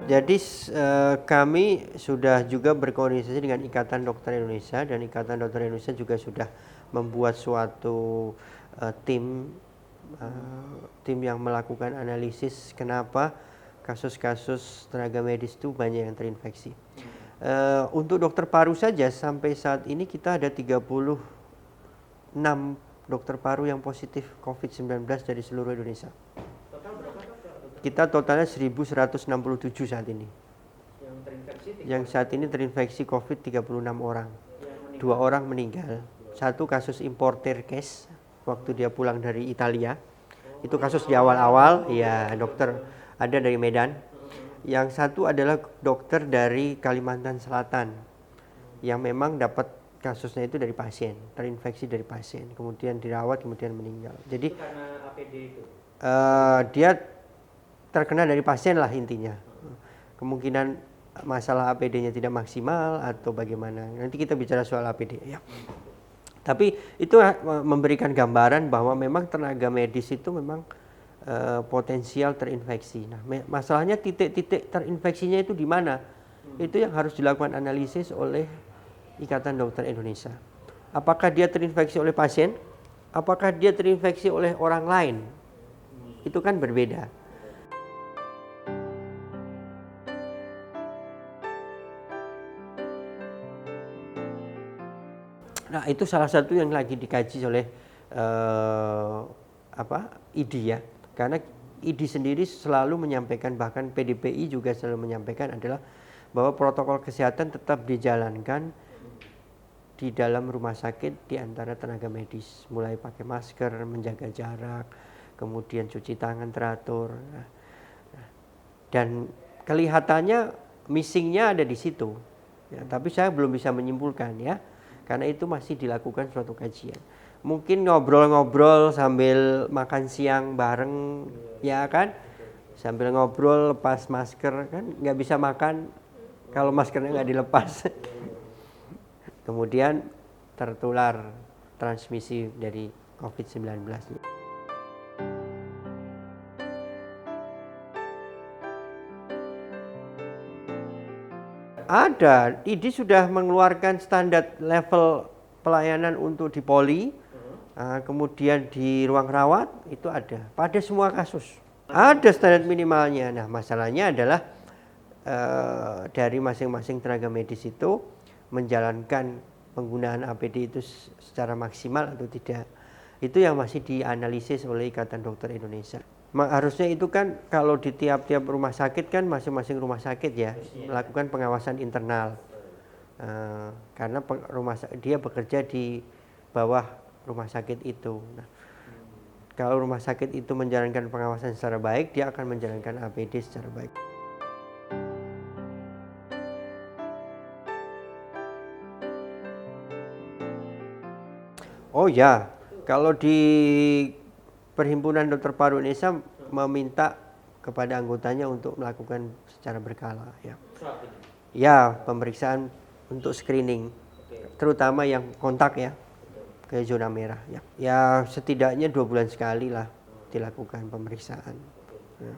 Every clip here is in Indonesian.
Jadi kami sudah juga berkoordinasi dengan Ikatan Dokter Indonesia, dan Ikatan Dokter Indonesia juga sudah membuat suatu tim yang melakukan analisis kenapa kasus-kasus tenaga medis itu banyak yang terinfeksi. Untuk dokter paru saja sampai saat ini kita ada 36 dokter paru yang positif COVID-19 dari seluruh Indonesia. Kita totalnya 1.167 saat ini. Yang saat ini terinfeksi COVID 36 orang. 2 orang meninggal. 1 kasus importer case waktu dia pulang dari Italia. Itu kasus di awal-awal, ya dokter ada dari Medan. Yang 1 adalah dokter dari Kalimantan Selatan yang memang dapat kasusnya itu dari pasien, terinfeksi dari pasien, kemudian dirawat, kemudian meninggal. Jadi itu karena APD itu? Dia terkena dari pasien lah intinya. Kemungkinan masalah APD-nya tidak maksimal atau bagaimana. Nanti kita bicara soal APD ya. Tapi itu memberikan gambaran bahwa memang tenaga medis itu memang potensial terinfeksi. Nah, masalahnya titik-titik terinfeksinya itu di mana? Itu yang harus dilakukan analisis oleh Ikatan Dokter Indonesia. Apakah dia terinfeksi oleh pasien? Apakah dia terinfeksi oleh orang lain? Itu kan berbeda. Nah, itu salah satu yang lagi dikaji oleh IDI ya. Karena IDI sendiri selalu menyampaikan, bahkan PDPI juga selalu menyampaikan adalah bahwa protokol kesehatan tetap dijalankan di dalam rumah sakit di antara tenaga medis, mulai pakai masker, menjaga jarak, kemudian cuci tangan teratur. Dan kelihatannya missingnya ada di situ. Ya, tapi saya belum bisa menyimpulkan ya, karena itu masih dilakukan suatu kajian. Mungkin ngobrol-ngobrol sambil makan siang bareng, ya kan? Sambil ngobrol lepas masker, kan nggak bisa makan kalau maskernya nggak dilepas. Kemudian tertular transmisi dari COVID-19. Ada, IDI sudah mengeluarkan standar level pelayanan untuk di poli, kemudian di ruang rawat itu ada. Pada semua kasus ada standar minimalnya. Nah, masalahnya adalah dari masing-masing tenaga medis itu menjalankan penggunaan APD itu secara maksimal atau tidak. Itu yang masih dianalisis oleh Ikatan Dokter Indonesia. Harusnya itu kan kalau di tiap-tiap rumah sakit kan masing-masing rumah sakit ya melakukan pengawasan internal. Karena dia bekerja di bawah rumah sakit itu. Nah, kalau rumah sakit itu menjalankan pengawasan secara baik, dia akan menjalankan APD secara baik. Oh ya, kalau di Perhimpunan Dokter Paru Indonesia meminta kepada anggotanya untuk melakukan secara berkala ya. Ya, pemeriksaan untuk screening, terutama yang kontak ya ke zona merah ya. Ya setidaknya 2 bulan sekali lah dilakukan pemeriksaan. Ya.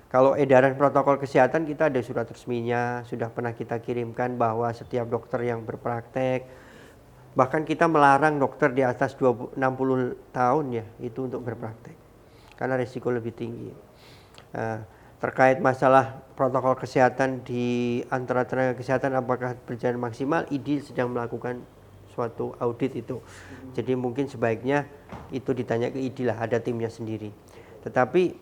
Kalau edaran protokol kesehatan kita ada surat resminya, sudah pernah kita kirimkan bahwa setiap dokter yang berpraktek, bahkan kita melarang dokter di atas 60 tahun ya itu untuk berpraktek karena risiko lebih tinggi. Terkait masalah protokol kesehatan di antara tenaga kesehatan apakah berjalan maksimal, IDI sedang melakukan suatu audit itu. Jadi mungkin sebaiknya itu ditanya ke IDI lah, ada timnya sendiri. Tetapi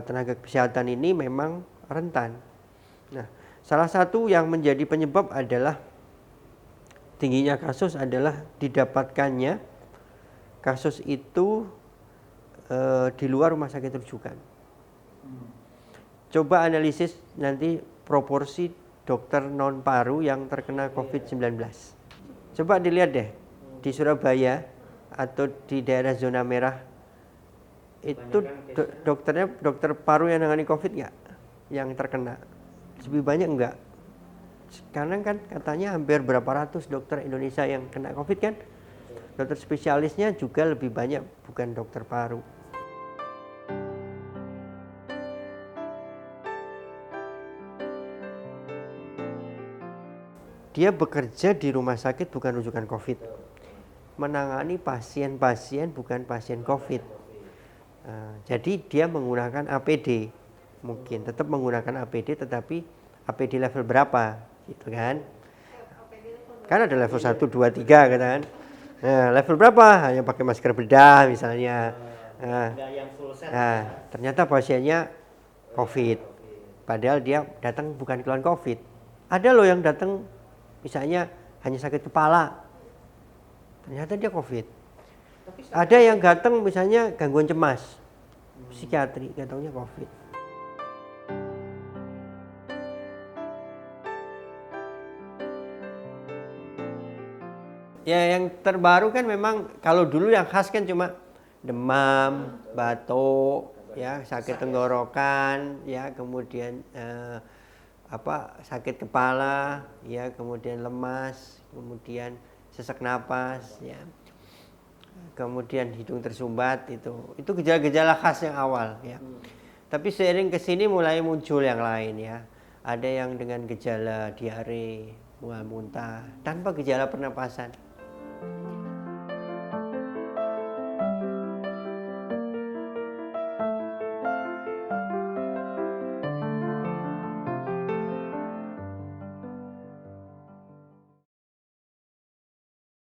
tenaga kesehatan ini memang rentan. Nah, salah satu yang menjadi penyebab adalah tingginya kasus adalah didapatkannya kasus itu di luar rumah sakit rujukan. Coba analisis nanti proporsi dokter non paru yang terkena COVID-19. Coba dilihat deh di Surabaya atau di daerah zona merah itu dokter paru yang menangani COVID nggak yang terkena? Lebih banyak enggak? Sekarang kan katanya hampir berapa ratus dokter Indonesia yang kena COVID kan. Dokter spesialisnya juga lebih banyak, bukan dokter paru. dia bekerja di rumah sakit bukan rujukan COVID. Menangani pasien-pasien bukan pasien COVID. Jadi dia menggunakan APD. Mungkin tetap menggunakan APD, tetapi APD level berapa gitu kan. Kan ada level 1, 2, 3 kan. Nah, level berapa? Hanya pakai masker bedah misalnya. Ternyata pasiennya COVID. Padahal dia datang bukan keluhan COVID. Ada loh yang datang misalnya hanya sakit kepala. Ternyata dia COVID. Ada yang datang misalnya gangguan cemas. Psikiatri, nggak taunya COVID. Ya yang terbaru kan memang kalau dulu yang khas kan cuma demam, batuk, ya sakit tenggorokan, ya kemudian sakit kepala, ya kemudian lemas, kemudian sesak napas, ya kemudian hidung tersumbat, itu gejala-gejala khas yang awal, ya. Tapi seiring kesini mulai muncul yang lain, ya. Ada yang dengan gejala diare, mual muntah tanpa gejala pernapasan.